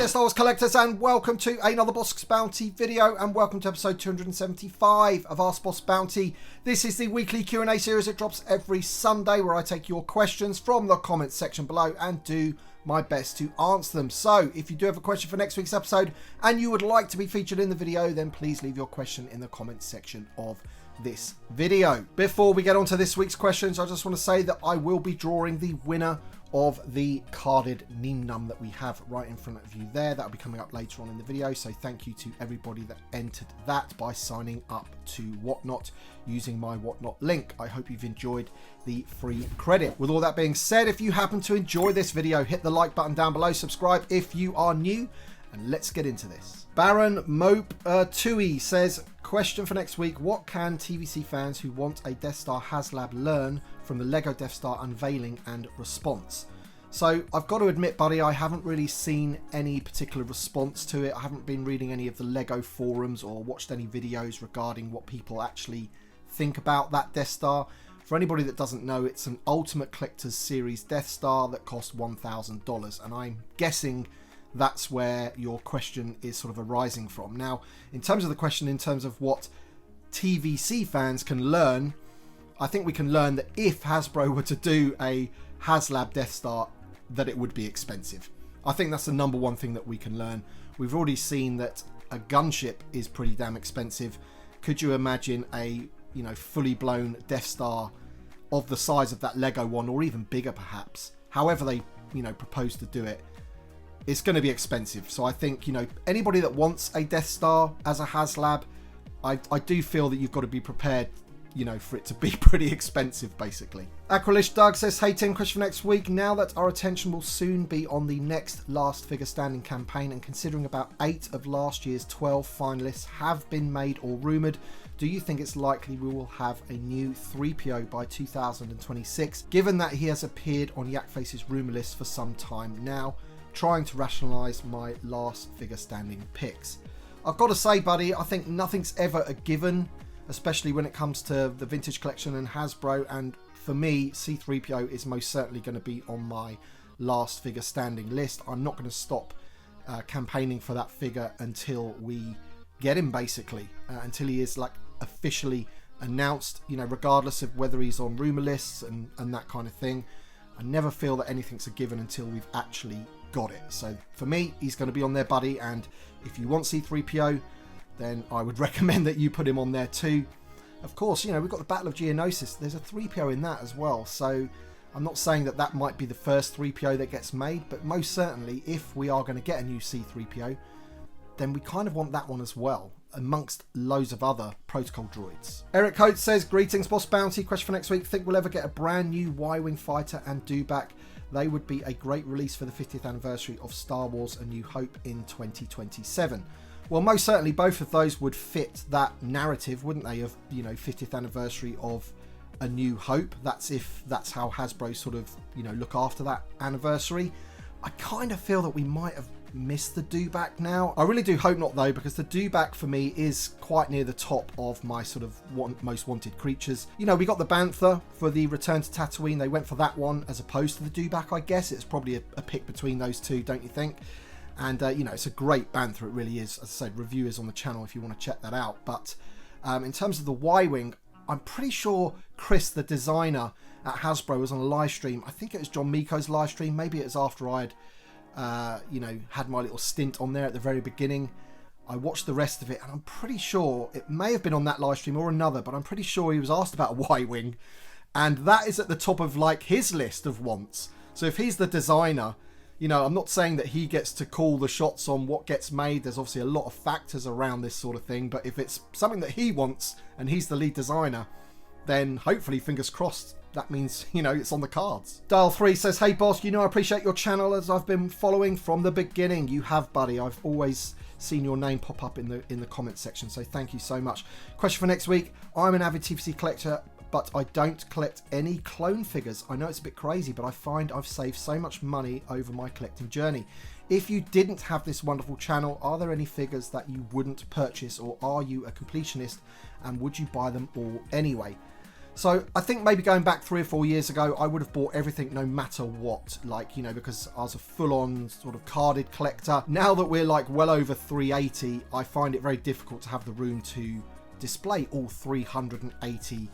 there, Star Wars collectors, and welcome to another Bossk's Bounty video, and welcome to episode 275 of Ask Boss Bounty. This is the weekly Q&A series. It drops every Sunday, where I take your questions from the comments section below and do my best to answer them. So if you do have a question for next week's episode and you would like to be featured in the video, then please leave your question in the comments section of this video. Before we get on to this week's questions, I just want to say that I will be drawing the winner of the carded Nim Num that we have right in front of you there. That'll be coming up later on in the video, so thank you to everybody that entered that by signing up to Whatnot using my Whatnot link. I hope you've enjoyed the free credit. With all that being said, if you happen to enjoy this video, hit the like button down below, subscribe if you are new, and let's get into this. Baron Mope Tui says, question for next week: what can TVC fans who want a Death Star HasLab learn from the LEGO Death Star unveiling and response? So I've got to admit, buddy, I haven't really seen any particular response to it. I haven't been reading any of the LEGO forums or watched any videos regarding what people actually think about that Death Star. For anybody that doesn't know, it's an Ultimate Collector's Series Death Star that cost $1,000, and I'm guessing that's where your question is sort of arising from. Now, in terms of the question, in terms of what TVC fans can learn, I think we can learn that if Hasbro were to do a HasLab Death Star, that it would be expensive. I think that's the number one thing that we can learn. We've already seen that a gunship is pretty damn expensive. Could you imagine a, you know, fully blown Death Star of the size of that Lego one, or even bigger perhaps? However they, you know, propose to do it, it's going to be expensive. So I think, you know, anybody that wants a Death Star as a HasLab, I do feel that you've got to be prepared, you know, for it to be pretty expensive, basically. Aqualish Doug says, hey Tim, question for next week. Now that our attention will soon be on the next Last Figure Standing campaign, and considering about 8 of last year's 12 finalists have been made or rumoured, do you think it's likely we will have a new 3PO by 2026, given that he has appeared on Yakface's rumour list for some time now? Trying to rationalise my Last Figure Standing picks. I've got to say, buddy, I think nothing's ever a given, especially when it comes to the Vintage Collection and Hasbro, and for me, C-3PO is most certainly going to be on my Last Figure Standing list. I'm not going to stop campaigning for that figure until we get him, basically, until he is like officially announced, you know, regardless of whether he's on rumour lists and that kind of thing. I never feel that anything's a given until we've actually got it. So for me, he's going to be on there, buddy, and if you want C-3PO, then I would recommend that you put him on there too. Of course, you know, we've got the Battle of Geonosis. There's a 3PO in that as well, so I'm not saying that that might be the first 3PO that gets made, but most certainly, if we are going to get a new C-3PO, then we kind of want that one as well, amongst loads of other protocol droids. Eric Coates says, greetings Boss Bounty, question for next week: think we'll ever get a brand new Y-Wing fighter and dewback? They would be a great release for the 50th anniversary of Star Wars A New Hope in 2027. Well, most certainly both of those would fit that narrative, wouldn't they, of, you know, 50th anniversary of A New Hope. That's if that's how Hasbro sort of, you know, look after that anniversary. I kind of feel that we might have missed the dewback now. I really do hope not, though, because the dewback for me is quite near the top of my sort of most wanted creatures. You know, we got the Bantha for the Return to Tatooine. They went for that one as opposed to the dewback, I guess. It's probably a pick between those two, don't you think? And, you know, it's a great Bantha, it really is. As I said, review is on the channel if you want to check that out. But in terms of the Y-Wing, I'm pretty sure Chris, the designer at Hasbro, was on a live stream. I think it was John Miko's live stream. Maybe it was after I had, you know, had my little stint on there at the very beginning. I watched the rest of it, and I'm pretty sure it may have been on that live stream or another, but I'm pretty sure he was asked about a Y-Wing, and that is at the top of, like, his list of wants. So if he's the designer, you know, I'm not saying that he gets to call the shots on what gets made. There's obviously a lot of factors around this sort of thing, but if it's something that he wants and he's the lead designer, then hopefully, fingers crossed, that means, you know, it's on the cards. Dial 3 says, hey boss, you know I appreciate your channel as I've been following from the beginning. You have, buddy. I've always seen your name pop up in the comments section, so thank you so much. Question for next week: I'm an avid TVC collector, but I don't collect any clone figures. I know it's a bit crazy, but I find I've saved so much money over my collecting journey. If you didn't have this wonderful channel, are there any figures that you wouldn't purchase, or are you a completionist and would you buy them all anyway? So I think maybe going back 3 or 4 years ago, I would have bought everything no matter what, like, you know, because I was a full-on sort of carded collector. Now that we're like well over 380, I find it very difficult to have the room to display all 380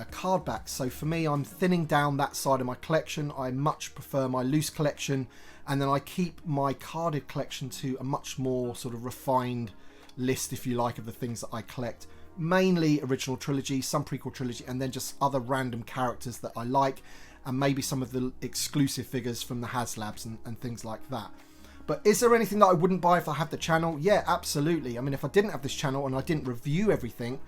card backs. So for me, I'm thinning down that side of my collection. I much prefer my loose collection, and then I keep my carded collection to a much more sort of refined list, if you like, of the things that I collect. Mainly original trilogy, some prequel trilogy, and then just other random characters that I like, and maybe some of the exclusive figures from the HasLabs and things like that. But is there anything that I wouldn't buy if I had the channel? Yeah, absolutely. I mean, if I didn't have this channel and I didn't review everything,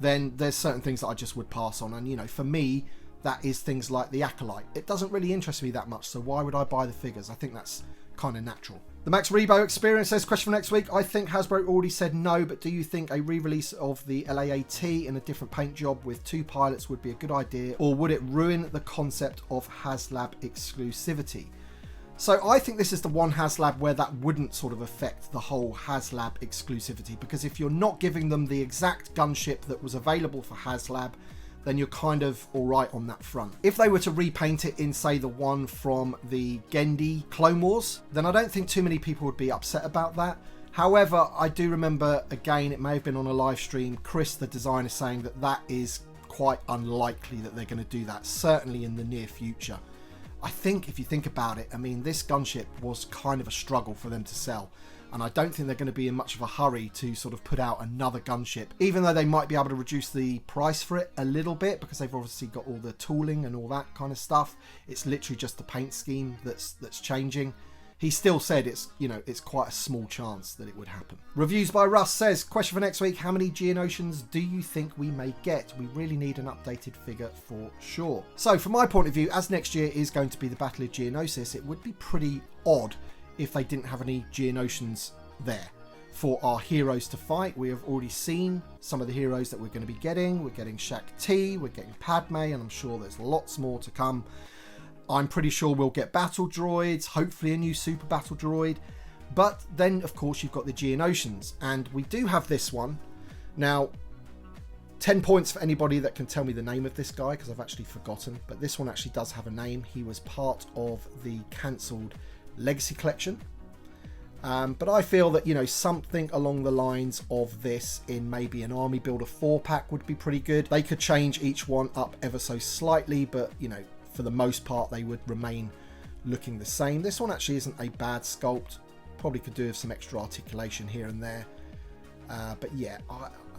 then there's certain things that I just would pass on. And, you know, for me, that is things like the Acolyte. It doesn't really interest me that much, so why would I buy the figures? I think that's kind of natural. The Max Rebo Experience says, question for next week. I think Hasbro already said no, but do you think a re-release of the LAAT in a different paint job with 2 pilots would be a good idea, or would it ruin the concept of HasLab exclusivity? So I think this is the one HasLab where that wouldn't sort of affect the whole HasLab exclusivity, because if you're not giving them the exact gunship that was available for HasLab, then you're kind of alright on that front. If they were to repaint it in, say, the one from the Gendy Clone Wars, then I don't think too many people would be upset about that. However, I do remember, again, it may have been on a live stream, Chris, the designer, saying that that is quite unlikely that they're going to do that, certainly in the near future. I think, if you think about it, I mean, this gunship was kind of a struggle for them to sell. And I don't think they're going to be in much of a hurry to sort of put out another gunship, even though they might be able to reduce the price for it a little bit, because they've obviously got all the tooling and all that kind of stuff. It's literally just the paint scheme that's changing. He still said it's, you know, it's quite a small chance that it would happen. Reviews by Russ says, question for next week, how many Geonosians do you think we may get? We really need an updated figure for sure. So from my point of view, as next year is going to be the Battle of Geonosis, it would be pretty odd if they didn't have any Geonosians there for our heroes to fight. We have already seen some of the heroes that we're going to be getting. We're getting Shakti, we're getting Padme, and I'm sure there's lots more to come. I'm pretty sure we'll get battle droids, hopefully a new super battle droid. But then, of course, you've got the Geonosians, and we do have this one. Now, 10 points for anybody that can tell me the name of this guy, because I've actually forgotten. But this one actually does have a name. He was part of the cancelled Legacy Collection. But I feel that, you know, something along the lines of this in maybe an Army Builder 4-pack would be pretty good. They could change each one up ever so slightly, but, you know, for the most part, they would remain looking the same. This one actually isn't a bad sculpt. Probably could do with some extra articulation here and there. But yeah,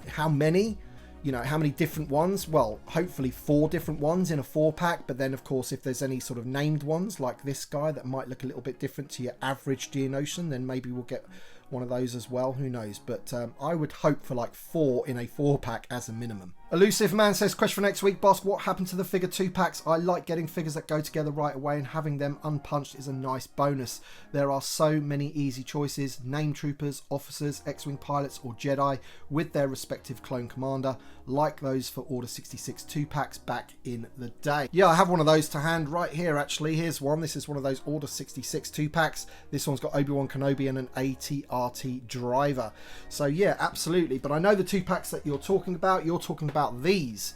how many? You know, how many different ones? Well, hopefully 4 different ones in a 4-pack. But then, of course, if there's any sort of named ones like this guy that might look a little bit different to your average Geonosian, then maybe we'll get one of those as well. Who knows? But I would hope for like 4 in a 4-pack as a minimum. Elusive Man says, question for next week, Bossk, what happened to the figure 2-packs? I like getting figures that go together right away, and having them unpunched is a nice bonus. There are so many easy choices: name troopers, officers, X-Wing pilots, or Jedi with their respective clone commander, like those for Order 66 2-packs back in the day. Yeah, I have one of those to hand right here, actually. Here's one. This is one of those Order 66 2-packs. This one's got Obi-Wan Kenobi and an AT-RT driver. So yeah, absolutely. But I know the 2-packs that you're talking about. You're talking about these.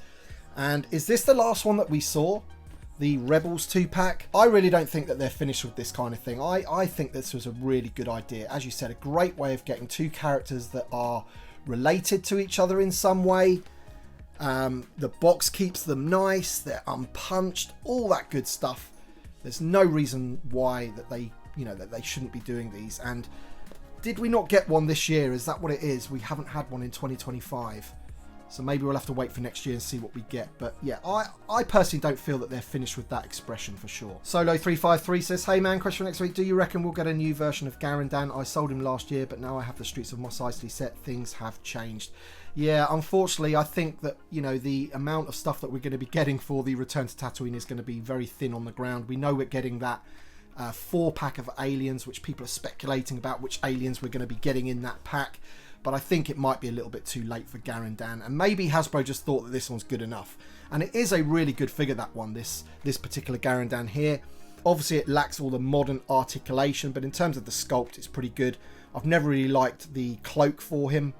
And is this the last one that we saw? The Rebels 2-pack? I really don't think that they're finished with this kind of thing. I think this was a really good idea. As you said, a great way of getting 2 characters that are related to each other in some way. The box keeps them nice. They're unpunched. All that good stuff. There's no reason why that they, you know, that they shouldn't be doing these. And did we not get one this year? Is that what it is? We haven't had one in 2025. So maybe we'll have to wait for next year and see what we get. But yeah, I personally don't feel that they're finished with that expression for sure. Solo353 says, hey man, question for next week. Do you reckon we'll get a new version of Garandan? I sold him last year, but now I have the Streets of Mos Eisley set. Things have changed. Yeah, unfortunately, I think that, you know, the amount of stuff that we're going to be getting for the Return to Tatooine is going to be very thin on the ground. We know we're getting that 4-pack of aliens, which people are speculating about which aliens we're going to be getting in that pack. But I think it might be a little bit too late for Garandan, and maybe Hasbro just thought that this one's good enough. And it is a really good figure, that one, this particular Garandan here. Obviously it lacks all the modern articulation, but in terms of the sculpt, it's pretty good. I've never really liked the cloak for him.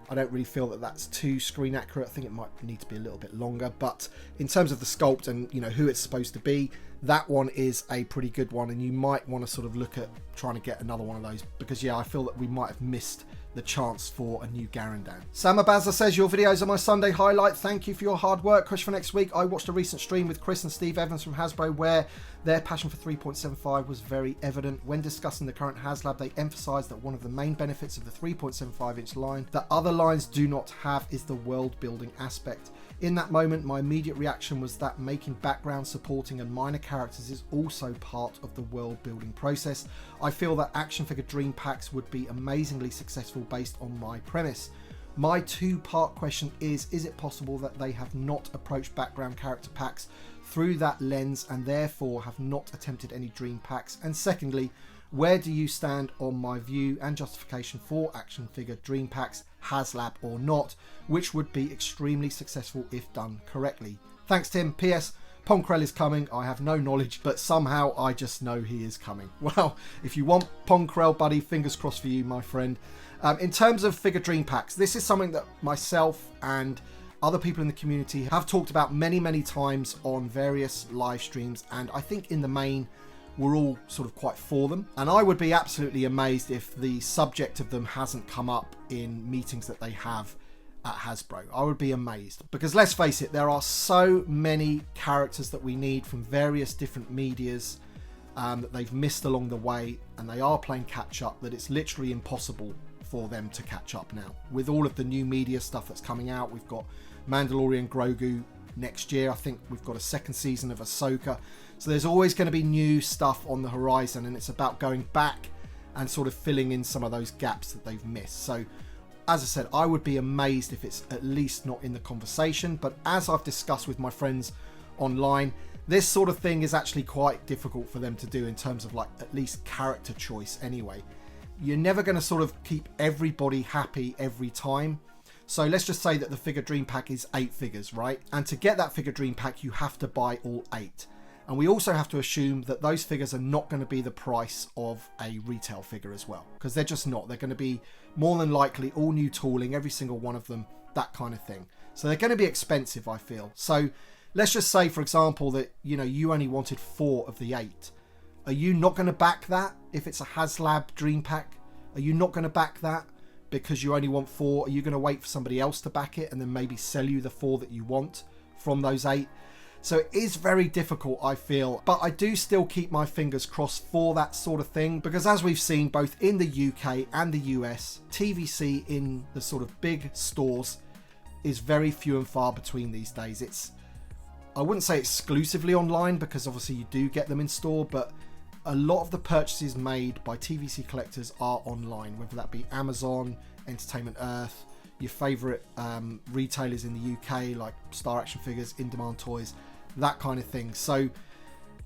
I don't really feel that that's too screen accurate. I think it might need to be a little bit longer, but in terms of the sculpt and, you know, who it's supposed to be, that one is a pretty good one, and you might want to sort of look at trying to get another one of those, because yeah, I feel that we might have missed the chance for a new Garandan. Samabazza says, your videos are my Sunday highlight. Thank you for your hard work. Question for next week. I watched a recent stream with Chris and Steve Evans from Hasbro where their passion for 3.75 was very evident. When discussing the current HasLab, they emphasised that one of the main benefits of the 3.75 inch line that other lines do not have is the world building aspect. In that moment, my immediate reaction was that making background, supporting and minor characters is also part of the world building process. I feel that action figure dream packs would be amazingly successful based on my premise. My two-part question is it possible that they have not approached background character packs through that lens and therefore have not attempted any dream packs? And secondly, where do you stand on my view and justification for action figure dream packs, HasLab or not, which would be extremely successful if done correctly? Thanks, Tim. P.S. Ponkrell is coming. I have no knowledge, but somehow I just know he is coming. Well, if you want Ponkrell, buddy, fingers crossed for you, my friend. In terms of figure dream packs, this is something that myself and other people in the community have talked about many, many times on various live streams, and I think in the main we're all sort of quite for them. And I would be absolutely amazed if the subject of them hasn't come up in meetings that they have at Hasbro. I would be amazed, because let's face it, there are so many characters that we need from various different medias that they've missed along the way, and they are playing catch up, that it's literally impossible for them to catch up now. With all of the new media stuff that's coming out, we've got Mandalorian Grogu next year. I think we've got a second season of Ahsoka. So there's always going to be new stuff on the horizon, and it's about going back and sort of filling in some of those gaps that they've missed. So as I said, I would be amazed if it's at least not in the conversation. But as I've discussed with my friends online, this sort of thing is actually quite difficult for them to do in terms of like at least character choice anyway. You're never going to sort of keep everybody happy every time. So let's just say that the figure dream pack is 8 figures, right? And to get that figure dream pack, you have to buy all 8. And we also have to assume that those figures are not going to be the price of a retail figure as well, because they're just not. They're going to be more than likely all new tooling, every single one of them, that kind of thing. So they're going to be expensive, I feel. So let's just say, for example, that, you know, you only wanted 4 of the 8. Are you not going to back that if it's a HasLab dream pack? Are you not going to back that because you only want 4? Are you going to wait for somebody else to back it and then maybe sell you the 4 that you want from those 8? So it is very difficult, I feel, but I do still keep my fingers crossed for that sort of thing, because as we've seen both in the UK and the US, TVC in the sort of big stores is very few and far between these days. It's, I wouldn't say exclusively online, because obviously you do get them in store, but a lot of the purchases made by TVC collectors are online, whether that be Amazon, Entertainment Earth, your favourite retailers in the UK like Star Action Figures, In Demand Toys, that kind of thing. So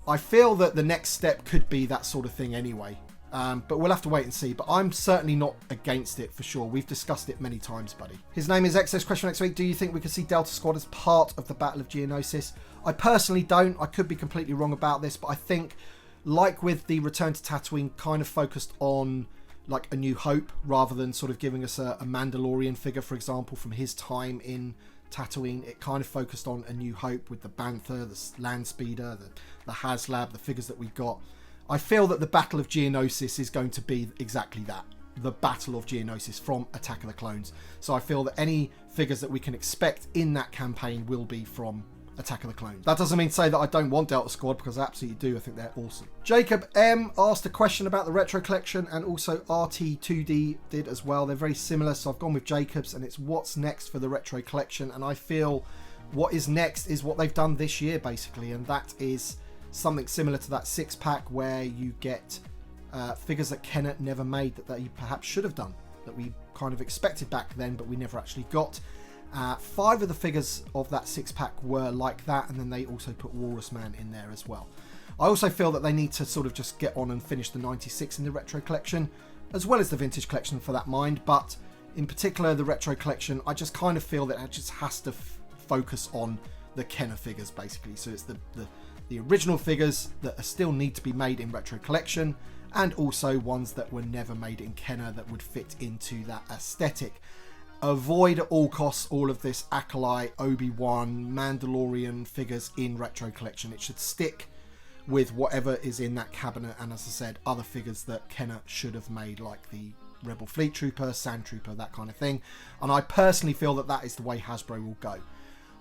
I feel that the next step could be that sort of thing anyway, but we'll have to wait and see. But I'm certainly not against it for sure. We've discussed it many times, buddy. His name is XS. Question next week: do you think we could see Delta Squad as part of the Battle of Geonosis? I personally don't. I could be completely wrong about this, but I think, like with the Return to Tatooine, kind of focused on like A New Hope rather than sort of giving us a Mandalorian figure, for example, from his time in Tatooine. It kind of focused on A New Hope with the Bantha, the Land Speeder, the HasLab, the figures that we got. I feel that the Battle of Geonosis is going to be exactly that, the Battle of Geonosis from Attack of the Clones. So I feel that any figures that we can expect in that campaign will be from Attack of the Clones. That doesn't mean to say that I don't want Delta Squad, because I absolutely do. I think they're awesome. Jacob M asked a question about the retro collection, and also RT2D did as well. They're very similar, so I've gone with Jacob's, and it's what's next for the retro collection. And I feel what is next is what they've done this year, basically, and that is something similar to that 6-pack where you get figures that Kenner never made, that they perhaps should have done, that we kind of expected back then, but we never actually got. 5 of the figures of that 6-pack were like that, and then they also put Walrus Man in there as well. I also feel that they need to sort of just get on and finish the 96 in the retro collection, as well as the vintage collection for that mind, but in particular the retro collection, I just kind of feel that it just has to focus on the Kenner figures, basically. So it's the original figures that still need to be made in retro collection, and also ones that were never made in Kenner that would fit into that aesthetic. avoid at all costs all of this Acolyte, Obi-Wan, Mandalorian figures in retro collection. It should stick with whatever is in that cabinet, and as I said, other figures that Kenner should have made, like the Rebel Fleet Trooper, Sand Trooper, that kind of thing. And I personally feel that that is the way Hasbro will go.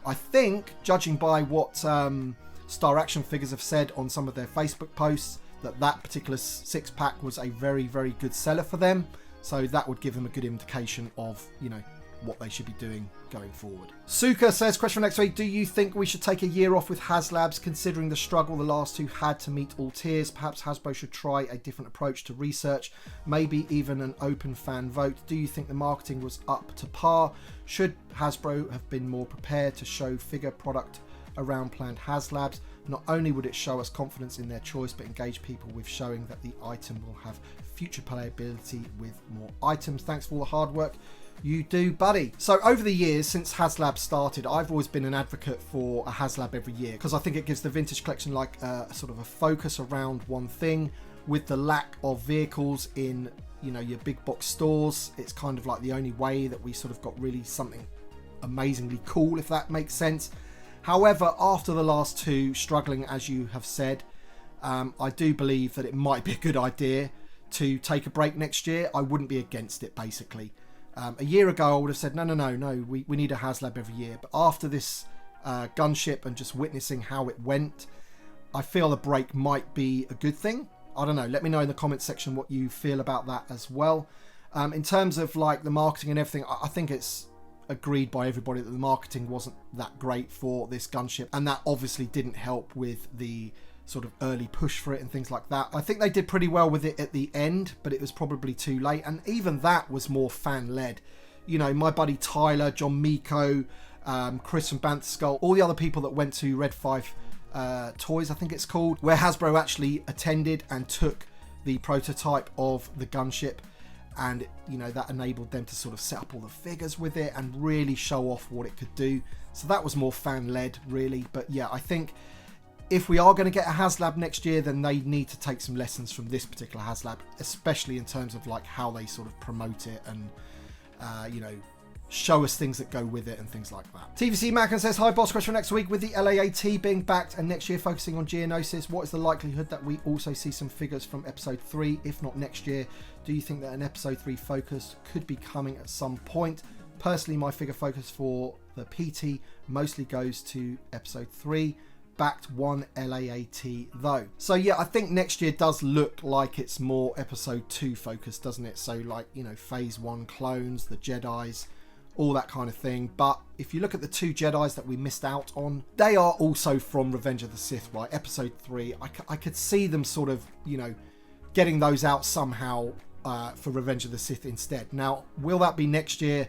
I think, judging by what Star Action Figures have said on some of their Facebook posts, that particular 6-pack was a very, very good seller for them. So that would give them a good indication of, you know, what they should be doing going forward. Suka says, question for next week, do you think we should take a year off with HasLabs considering the struggle the last two had to meet all tiers? Perhaps Hasbro should try a different approach to research, maybe even an open fan vote. Do you think the marketing was up to par? Should Hasbro have been more prepared to show figure product around planned HasLabs? Not only would it show us confidence in their choice, but engage people with showing that the item will have future playability with more items. Thanks for all the hard work you do, buddy. So over the years since HasLab started, I've always been an advocate for a HasLab every year, because I think it gives the vintage collection like a sort of a focus around one thing. With the lack of vehicles in, you know, your big box stores, it's kind of like the only way that we sort of got really something amazingly cool, if that makes sense. However, after the last two struggling, as you have said, I do believe that it might be a good idea to take a break next year. I wouldn't be against it, basically. A year ago, I would have said, no, we need a HasLab every year. But after this gunship and just witnessing how it went, I feel a break might be a good thing. I don't know. Let me know in the comments section what you feel about that as well. In terms of like the marketing and everything, I think it's agreed by everybody that the marketing wasn't that great for this gunship. And that obviously didn't help with the sort of early push for it and things like that. I think they did pretty well with it at the end, but it was probably too late, and even that was more fan-led. You know, my buddy Tyler, John Miko, Chris from Bantha Skull, all the other people that went to Red 5 Toys, I think it's called, where Hasbro actually attended and took the prototype of the gunship, and you know, that enabled them to sort of set up all the figures with it and really show off what it could do. So that was more fan-led, really. But yeah, I think if we are going to get a HasLab next year, then they need to take some lessons from this particular HasLab, especially in terms of like how they sort of promote it and, you know, show us things that go with it and things like that. TVC Mackin says, hi Boss, question for next week. With the LAAT being backed and next year focusing on Geonosis, what is the likelihood that we also see some figures from episode 3, if not next year? Do you think that an episode 3 focus could be coming at some point? Personally, my figure focus for the PT mostly goes to episode 3. Backed one LAAT though. So yeah, I think next year does look like it's more episode 2 focused, doesn't it? So like, you know, phase 1 clones, the Jedis, all that kind of thing. But if you look at the 2 Jedis that we missed out on, they are also from Revenge of the Sith, right? Episode 3. I could see them sort of, you know, getting those out somehow for Revenge of the Sith instead. Now, will that be next year?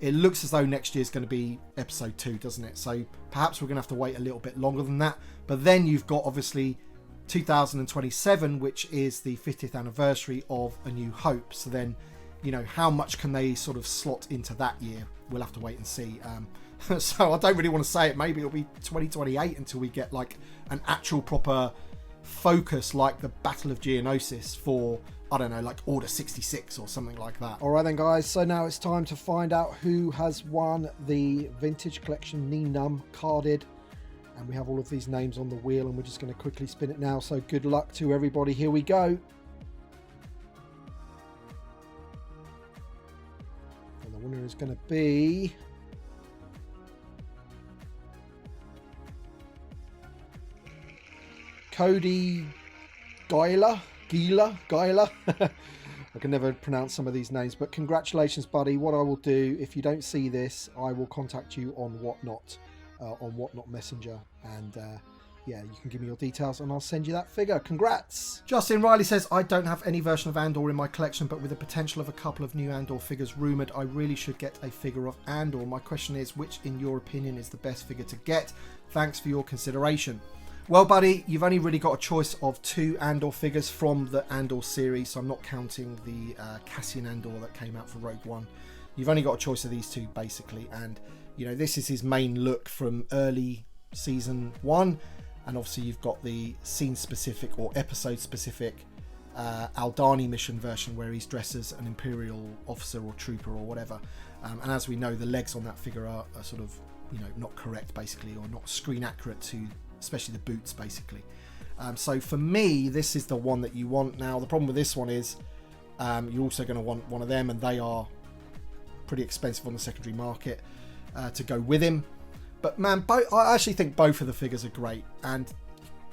It looks as though next year is going to be episode 2, doesn't it? So perhaps we're going to have to wait a little bit longer than that. But then you've got obviously 2027, which is the 50th anniversary of A New Hope. So then, you know, how much can they sort of slot into that year? We'll have to wait and see. So I don't really want to say it. Maybe it'll be 2028 until we get like an actual proper focus like the Battle of Geonosis for, I don't know, like Order 66 or something like that. All right then, guys. So now it's time to find out who has won the Vintage Collection Neenum carded. And we have all of these names on the wheel, and we're just going to quickly spin it now. So good luck to everybody. Here we go. And the winner is going to be... Cody Gila. I can never pronounce some of these names, but congratulations, buddy. What I will do, if you don't see this, I will contact you on Whatnot Messenger, and yeah, you can give me your details and I'll send you that figure. Congrats. Justin Riley says, I don't have any version of Andor in my collection, but with the potential of a couple of new Andor figures rumoured, I really should get a figure of Andor. My question is, which in your opinion is the best figure to get? Thanks for your consideration. Well, buddy, you've only really got a choice of 2 Andor figures from the Andor series, so I'm not counting the Cassian Andor that came out for Rogue One. You've only got a choice of these 2, basically, and, you know, this is his main look from early Season 1, and obviously you've got the scene-specific or episode-specific Aldani mission version where he's dressed as an Imperial officer or trooper or whatever. And as we know, the legs on that figure are sort of, you know, not correct basically, or not screen accurate to, especially the boots basically. So for me, this is the one that you want. Now the problem with this one is you're also going to want one of them, and they are pretty expensive on the secondary market to go with him. But man, I actually think both of the figures are great, and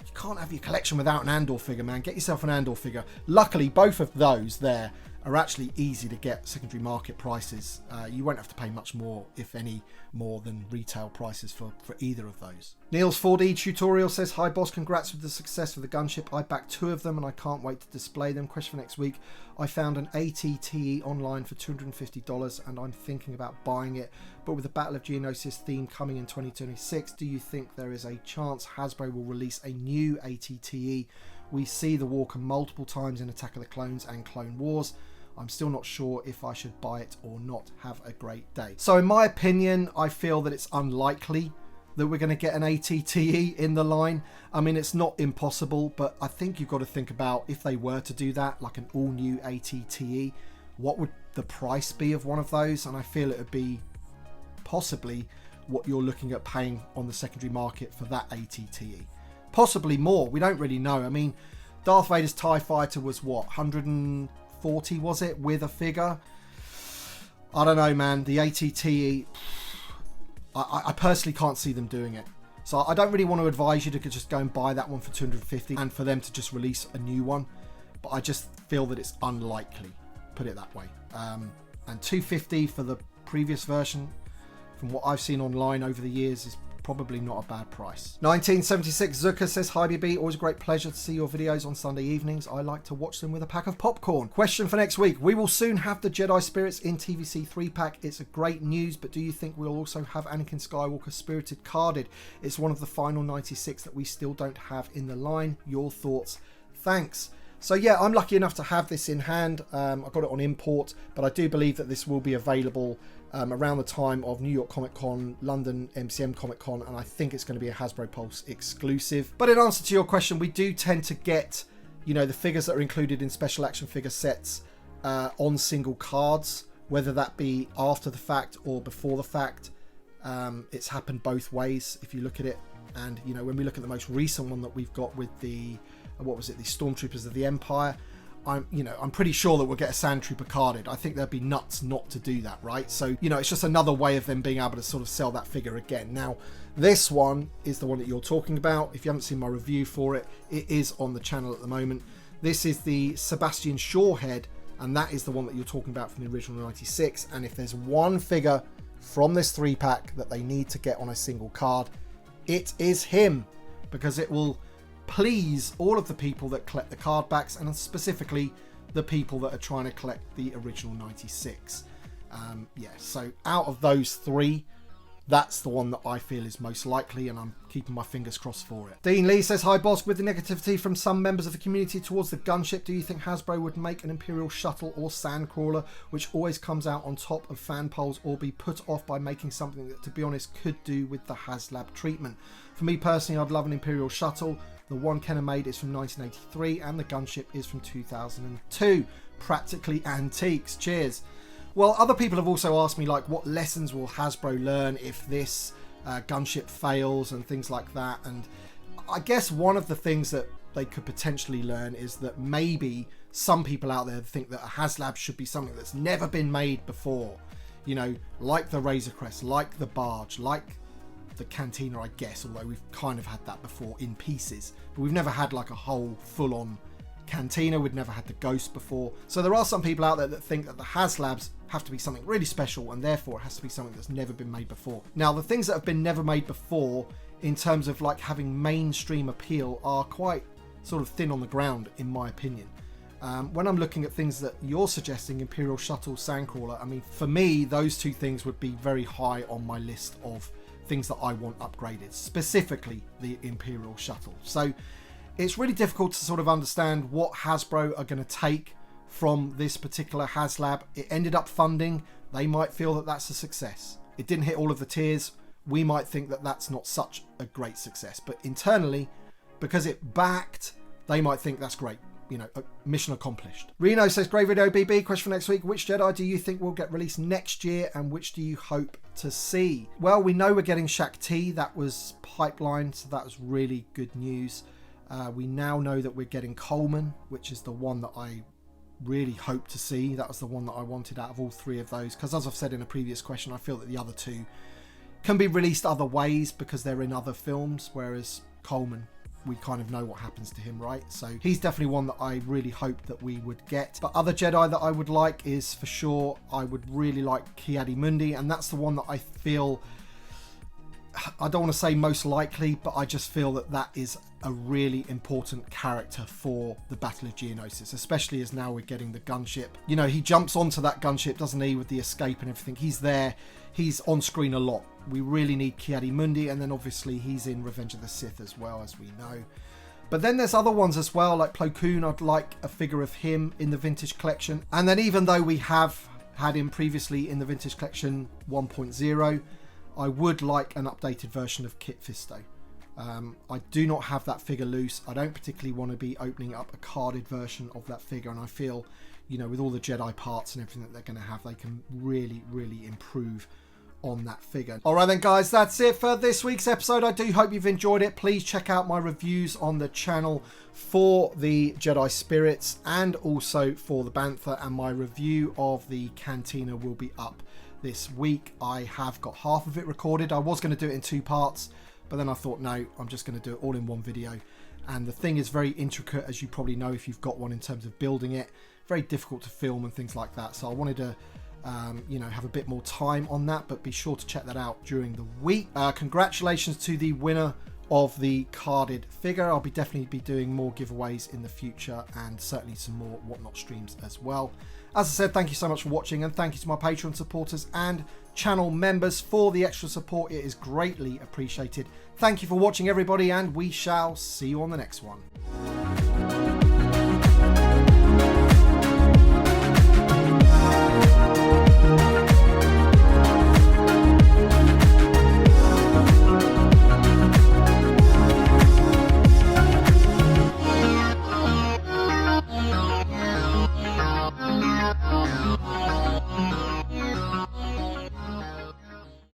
you can't have your collection without an Andor figure, man. Get yourself an Andor figure. Luckily, both of those there are actually easy to get secondary market prices. You won't have to pay much more, if any more, than retail prices for either of those. Neil's 4D tutorial says, hi boss, congrats with the success of the gunship. I backed 2 of them and I can't wait to display them. Question for next week. I found an ATTE online for $250 and I'm thinking about buying it, but with the Battle of Geonosis theme coming in 2026, do you think there is a chance Hasbro will release a new ATTE? We see the Walker multiple times in Attack of the Clones and Clone Wars. I'm still not sure if I should buy it or not. Have a great day. So in my opinion, I feel that it's unlikely that we're going to get an ATTE in the line. I mean, it's not impossible, but I think you've got to think about, if they were to do that, like an all new ATTE, what would the price be of one of those? And I feel it would be possibly what you're looking at paying on the secondary market for that ATTE. Possibly more. We don't really know. I mean, Darth Vader's TIE Fighter was what, 140 was it, with a figure? I don't know, man. The ATTE, I personally can't see them doing it. So I don't really want to advise you to just go and buy that one for 250 and for them to just release a new one. But I just feel that it's unlikely, put it that way. And 250 for the previous version, from what I've seen online over the years, is probably not a bad price. 1976 Zucker says, hi BB, always a great pleasure to see your videos on Sunday evenings. I like to watch them with a pack of popcorn. Question for next week. We will soon have the Jedi Spirits in TVC 3-pack. It's a great news, but do you think we'll also have Anakin Skywalker Spirited carded? It's one of the final 96 that we still don't have in the line. Your thoughts? Thanks. So yeah, I'm lucky enough to have this in hand. I got it on import, but I do believe that this will be available around the time of New York Comic Con, London MCM Comic Con, and I think it's going to be a Hasbro Pulse exclusive. But in answer to your question, we do tend to get, you know, the figures that are included in special action figure sets on single cards, whether that be after the fact or before the fact. It's happened both ways if you look at it. And, you know, when we look at the most recent one that we've got with the, what was it, the Stormtroopers of the Empire, I'm pretty sure that we'll get a Sandtrooper carded. I think they'd be nuts not to do that, right? So, you know, it's just another way of them being able to sort of sell that figure again. Now, this one is the one that you're talking about. If you haven't seen my review for it, it is on the channel at the moment. This is the Sebastian Shaw head, and that is the one that you're talking about from the original 96. And if there's one figure from this 3-pack that they need to get on a single card, it is him, because it will please all of the people that collect the card backs, and specifically the people that are trying to collect the original 96. Yeah, so out of those 3, that's the one that I feel is most likely, and I'm keeping my fingers crossed for it. Dean Lee says, hi Bossk, with the negativity from some members of the community towards the gunship, do you think Hasbro would make an Imperial shuttle or sandcrawler which always comes out on top of fan poles, or be put off by making something that, to be honest, could do with the HasLab treatment? For me personally, I'd love an Imperial shuttle. The one Kenner made is from 1983 and the gunship is from 2002. Practically antiques. Cheers. Well, other people have also asked me, like, what lessons will Hasbro learn if this gunship fails and things like that. And I guess one of the things that they could potentially learn is that maybe some people out there think that a HasLab should be something that's never been made before. You know, like the Razor Crest, like the Barge, like the Cantina, I guess, although we've kind of had that before in pieces. But we've never had like a whole full-on Cantina. We'd never had the Ghost before. So there are some people out there that think that the HasLabs have to be something really special, and therefore it has to be something that's never been made before. Now, the things that have been never made before in terms of like having mainstream appeal are quite sort of thin on the ground, in my opinion. When I'm looking at things that you're suggesting, Imperial Shuttle, Sandcrawler, I mean, for me, those 2 things would be very high on my list of things that I want upgraded, specifically the Imperial Shuttle. So it's really difficult to sort of understand what Hasbro are going to take from this particular HasLab. It ended up funding. They might feel that that's a success. It didn't hit all of the tiers. We might think that that's not such a great success. But internally, because it backed, they might think that's great. you know, mission accomplished. Reno says, great video, BB. Question for next week. Which Jedi do you think will get released next year, and which do you hope to see? Well, we know we're getting Shakti. That was pipeline, so that was really good news. We now know that we're getting Coleman, which is the one that I really hope to see. That was the one that I wanted out of all three of those, because as I've said in a previous question, I feel that the other two can be released other ways because they're in other films, whereas Coleman, we kind of know what happens to him, right? So he's definitely one that I really hope that we would get. But other Jedi that I would like is, for sure, I would really like Ki-Adi-Mundi, and that's the one that I feel, I don't want to say most likely, but I just feel that that is a really important character for the Battle of Geonosis, especially as now we're getting the gunship. You know, he jumps onto that gunship, doesn't he, with the escape and everything. He's there. He's on screen a lot. We really need Ki-Adi-Mundi, and then obviously he's in Revenge of the Sith as well, as we know. But then there's other ones as well, like Plo Koon. I'd like a figure of him in the Vintage Collection. And then even though we have had him previously in the Vintage Collection 1.0, I would like an updated version of Kit Fisto. I do not have that figure loose. I don't particularly want to be opening up a carded version of that figure, and I feel, you know, with all the Jedi parts and everything that they're going to have, they can really, really improve on that figure. All right then, guys, that's it for this week's episode. I do hope you've enjoyed it. Please check out my reviews on the channel for the Jedi Spirits and also for the Bantha, and my review of the Cantina will be up this week. I have got half of it recorded. I was going to do it in 2 parts, but then I thought, no, I'm just going to do it all in one video. And the thing is very intricate, as you probably know if you've got one, in terms of building it. Very difficult to film and things like that. So I wanted to you know, have a bit more time on that, but be sure to check that out during the week. Congratulations to the winner of the carded figure. I'll definitely be doing more giveaways in the future, and certainly some more Whatnot streams as well. As I said, thank you so much for watching, and thank you to my Patreon supporters and channel members for the extra support. It is greatly appreciated. Thank you for watching, everybody, and we shall see you on the next one.